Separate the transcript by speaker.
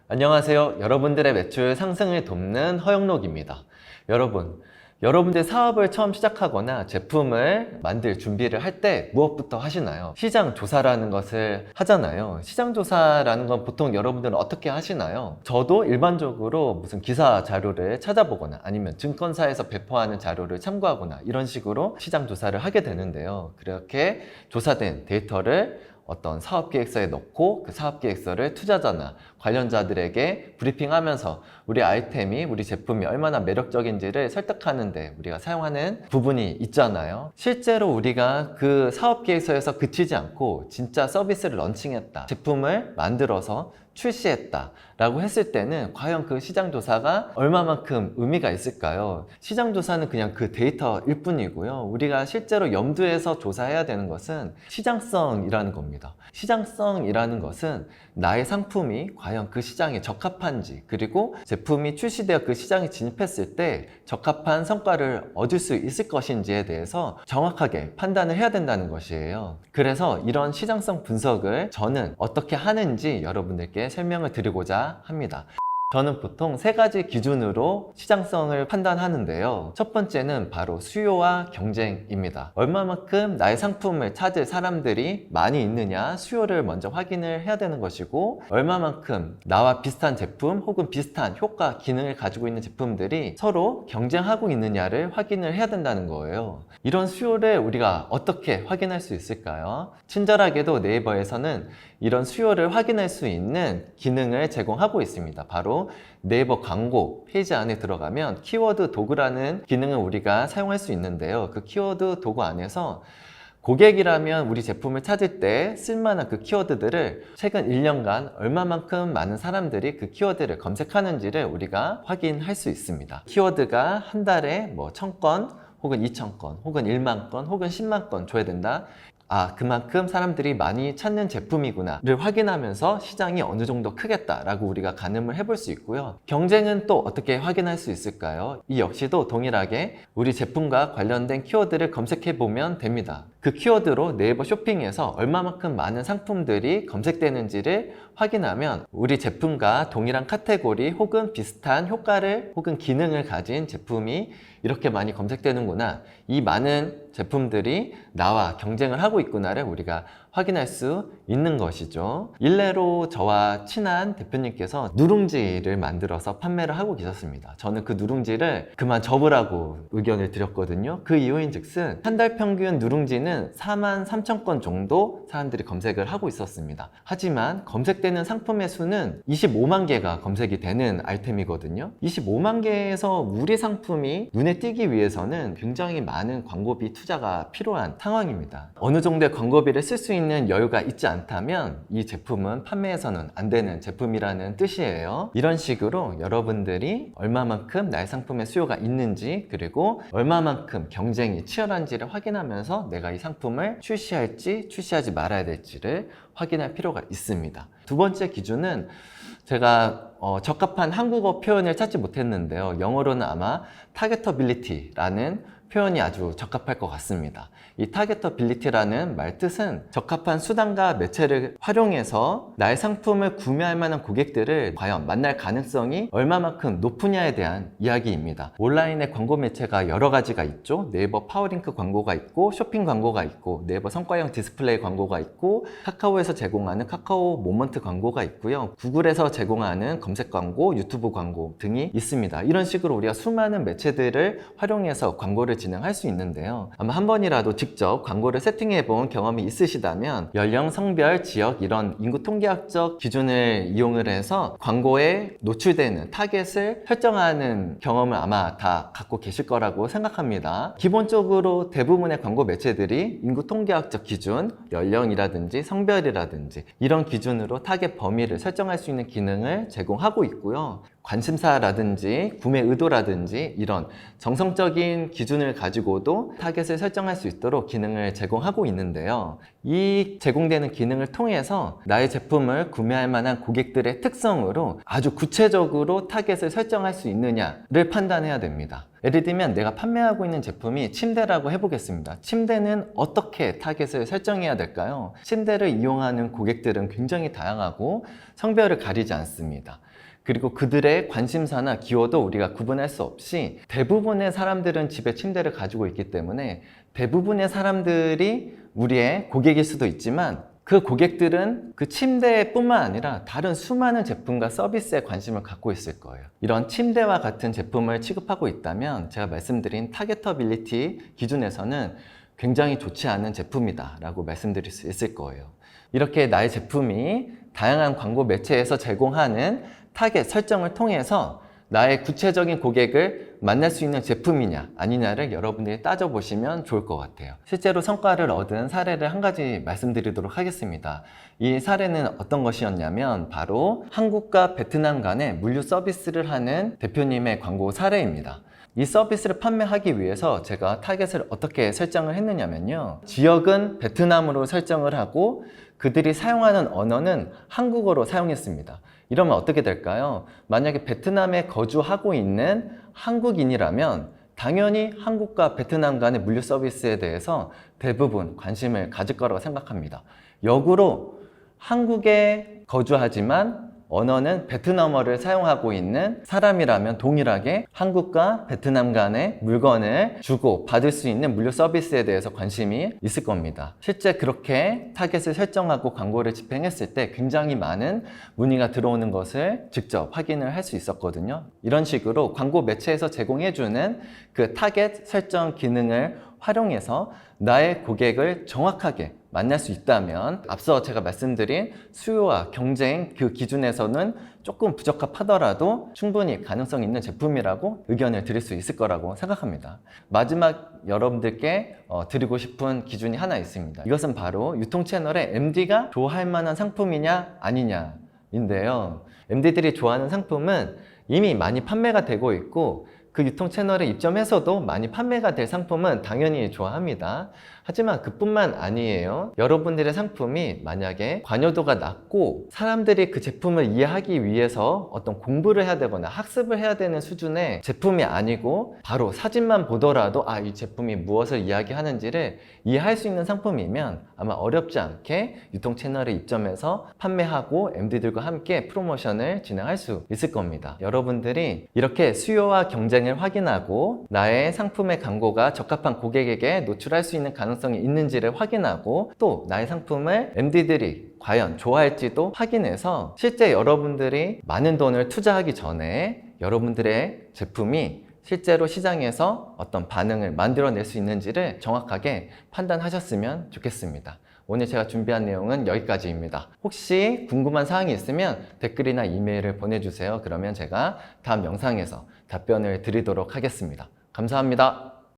Speaker 1: 안녕하세요. 여러분들의 매출 상승을 돕는 허영록입니다. 여러분들 사업을 처음 시작하거나 제품을 만들 준비를 할 때 무엇부터 하시나요? 시장 조사라는 것을 하잖아요. 시장 조사라는 건 보통 여러분들은 어떻게 하시나요? 저도 일반적으로 무슨 기사 자료를 찾아보거나 아니면 증권사에서 배포하는 자료를 참고하거나 이런 식으로 시장 조사를 하게 되는데요. 그렇게 조사된 데이터를 어떤 사업계획서에 넣고 그 사업계획서를 투자자나 관련자들에게 브리핑하면서 우리 아이템이, 우리 제품이 얼마나 매력적인지를 설득하는데 우리가 사용하는 부분이 있잖아요. 실제로 우리가 그 사업계획서에서 그치지 않고 진짜 서비스를 런칭했다, 제품을 만들어서 출시했다 라고 했을 때는 과연 그 시장조사가 얼마만큼 의미가 있을까요? 시장조사는 그냥 그 데이터일 뿐이고요. 우리가 실제로 염두에서 조사해야 되는 것은 시장성이라는 겁니다. 시장성이라는 것은 나의 상품이 과연 그 시장에 적합한지, 그리고 제품이 출시되어 그 시장에 진입했을 때 적합한 성과를 얻을 수 있을 것인지에 대해서 정확하게 판단을 해야 된다는 것이에요. 그래서 이런 시장성 분석을 저는 어떻게 하는지 여러분들께 설명을 드리고자 합니다. 저는 보통 세 가지 기준으로 시장성을 판단하는데요. 첫 번째는 바로 수요와 경쟁입니다. 얼마만큼 나의 상품을 찾을 사람들이 많이 있느냐, 수요를 먼저 확인을 해야 되는 것이고, 얼마만큼 나와 비슷한 제품 혹은 비슷한 효과, 기능을 가지고 있는 제품들이 서로 경쟁하고 있느냐를 확인을 해야 된다는 거예요. 이런 수요를 우리가 어떻게 확인할 수 있을까요? 친절하게도 네이버에서는 이런 수요를 확인할 수 있는 기능을 제공하고 있습니다. 바로 네이버 광고 페이지 안에 들어가면 키워드 도구라는 기능을 우리가 사용할 수 있는데요. 그 키워드 도구 안에서 고객이라면 우리 제품을 찾을 때 쓸만한 그 키워드들을 최근 1년간 얼마만큼 많은 사람들이 그 키워드를 검색하는지를 우리가 확인할 수 있습니다. 키워드가 한 달에 1000건 혹은 2000건 혹은 1만 건 혹은 10만 건 줘야 된다. 그만큼 사람들이 많이 찾는 제품이구나를 확인하면서 시장이 어느 정도 크겠다라고 우리가 가늠을 해볼 수 있고요. 경쟁은 또 어떻게 확인할 수 있을까요? 이 역시도 동일하게 우리 제품과 관련된 키워드를 검색해 보면 됩니다. 그 키워드로 네이버 쇼핑에서 얼마만큼 많은 상품들이 검색되는지를 확인하면 우리 제품과 동일한 카테고리 혹은 비슷한 효과를 혹은 기능을 가진 제품이 이렇게 많이 검색되는구나, 이 많은 제품들이 나와 경쟁을 하고 있구나를 우리가 확인할 수 있는 것이죠. 일례로 저와 친한 대표님께서 누룽지를 만들어서 판매를 하고 계셨습니다. 저는 그 누룽지를 그만 접으라고 의견을 드렸거든요. 그 이유인 즉슨 한 달 평균 누룽지는 43,000건 정도 사람들이 검색을 하고 있었습니다. 하지만 검색되는 상품의 수는 25만 개가 검색이 되는 아이템이거든요. 25만 개에서 우리 상품이 눈에 띄기 위해서는 굉장히 많은 광고비 투자가 필요한 상황입니다. 어느 정도의 광고비를 쓸 수 있는 여유가 있지 않다면 이 제품은 판매해서는 안 되는 제품이라는 뜻이에요. 이런 식으로 여러분들이 얼마만큼 나의 상품의 수요가 있는지, 그리고 얼마만큼 경쟁이 치열한지를 확인하면서 내가 이 상품을 출시할지 출시하지 말아야 될지를 확인할 필요가 있습니다. 두 번째 기준은 제가 적합한 한국어 표현을 찾지 못했는데요. 영어로는 아마 타겟터빌리티라는 표현이 아주 적합할 것 같습니다. 이 타겟터빌리티라는 말 뜻은 적합한 수단과 매체를 활용해서 나의 상품을 구매할 만한 고객들을 과연 만날 가능성이 얼마만큼 높으냐에 대한 이야기입니다. 온라인의 광고 매체가 여러 가지가 있죠. 네이버 파워링크 광고가 있고, 쇼핑 광고가 있고, 네이버 성과형 디스플레이 광고가 있고, 카카오에서 제공하는 카카오 모먼트 광고가 있고요. 구글에서 제공하는 검색 광고, 유튜브 광고 등이 있습니다. 이런 식으로 우리가 수많은 매체들을 활용해서 광고를 진행할 수 있는데요. 아마 한 번이라도 직접 광고를 세팅해 본 경험이 있으시다면 연령, 성별, 지역 이런 인구 통계학적 기준을 이용을 해서 광고에 노출되는 타겟을 설정하는 경험을 아마 다 갖고 계실 거라고 생각합니다. 기본적으로 대부분의 광고 매체들이 인구 통계학적 기준, 연령이라든지 성별이라든지 이런 기준으로 타겟 범위를 설정할 수 있는 기능을 제공하고 있고요. 관심사라든지 구매 의도라든지 이런 정성적인 기준을 가지고도 타겟을 설정할 수 있도록 기능을 제공하고 있는데요. 이 제공되는 기능을 통해서 나의 제품을 구매할 만한 고객들의 특성으로 아주 구체적으로 타겟을 설정할 수 있느냐를 판단해야 됩니다. 예를 들면 내가 판매하고 있는 제품이 침대라고 해보겠습니다. 침대는 어떻게 타겟을 설정해야 될까요? 침대를 이용하는 고객들은 굉장히 다양하고 성별을 가리지 않습니다. 그리고 그들의 관심사나 기호도 우리가 구분할 수 없이 대부분의 사람들은 집에 침대를 가지고 있기 때문에 대부분의 사람들이 우리의 고객일 수도 있지만 그 고객들은 그 침대뿐만 아니라 다른 수많은 제품과 서비스에 관심을 갖고 있을 거예요. 이런 침대와 같은 제품을 취급하고 있다면 제가 말씀드린 타겟터빌리티 기준에서는 굉장히 좋지 않은 제품이다 라고 말씀드릴 수 있을 거예요. 이렇게 나의 제품이 다양한 광고 매체에서 제공하는 타겟 설정을 통해서 나의 구체적인 고객을 만날 수 있는 제품이냐 아니냐를 여러분들이 따져보시면 좋을 것 같아요. 실제로 성과를 얻은 사례를 한 가지 말씀드리도록 하겠습니다. 이 사례는 어떤 것이었냐면 바로 한국과 베트남 간의 물류 서비스를 하는 대표님의 광고 사례입니다. 이 서비스를 판매하기 위해서 제가 타겟을 어떻게 설정을 했느냐면요, 지역은 베트남으로 설정을 하고 그들이 사용하는 언어는 한국어로 사용했습니다. 이러면 어떻게 될까요? 만약에 베트남에 거주하고 있는 한국인이라면 당연히 한국과 베트남 간의 물류 서비스에 대해서 대부분 관심을 가질 거라고 생각합니다. 역으로 한국에 거주하지만 언어는 베트남어를 사용하고 있는 사람이라면 동일하게 한국과 베트남 간의 물건을 주고 받을 수 있는 물류 서비스에 대해서 관심이 있을 겁니다. 실제 그렇게 타겟을 설정하고 광고를 집행했을 때 굉장히 많은 문의가 들어오는 것을 직접 확인을 할 수 있었거든요. 이런 식으로 광고 매체에서 제공해주는 그 타겟 설정 기능을 활용해서 나의 고객을 정확하게 만날 수 있다면 앞서 제가 말씀드린 수요와 경쟁 그 기준에서는 조금 부적합하더라도 충분히 가능성 있는 제품이라고 의견을 드릴 수 있을 거라고 생각합니다. 마지막 여러분들께 드리고 싶은 기준이 하나 있습니다. 이것은 바로 유통 채널에 MD가 좋아할 만한 상품이냐 아니냐인데요. MD들이 좋아하는 상품은 이미 많이 판매가 되고 있고 그 유통 채널에 입점해서도 많이 판매가 될 상품은 당연히 좋아합니다. 하지만 그뿐만 아니에요. 여러분들의 상품이 만약에 관여도가 낮고 사람들이 그 제품을 이해하기 위해서 어떤 공부를 해야 되거나 학습을 해야 되는 수준의 제품이 아니고 바로 사진만 보더라도 이 제품이 무엇을 이야기하는지를 이해할 수 있는 상품이면 아마 어렵지 않게 유통 채널에 입점해서 판매하고 MD들과 함께 프로모션을 진행할 수 있을 겁니다. 여러분들이 이렇게 수요와 경쟁을 확인하고 나의 상품의 광고가 적합한 고객에게 노출할 수 있는 가능성이 있는지를 확인하고 또 나의 상품을 MD들이 과연 좋아할지도 확인해서 실제 여러분들이 많은 돈을 투자하기 전에 여러분들의 제품이 실제로 시장에서 어떤 반응을 만들어낼 수 있는지를 정확하게 판단하셨으면 좋겠습니다. 오늘 제가 준비한 내용은 여기까지입니다. 혹시 궁금한 사항이 있으면 댓글이나 이메일을 보내주세요. 그러면 제가 다음 영상에서 답변을 드리도록 하겠습니다. 감사합니다.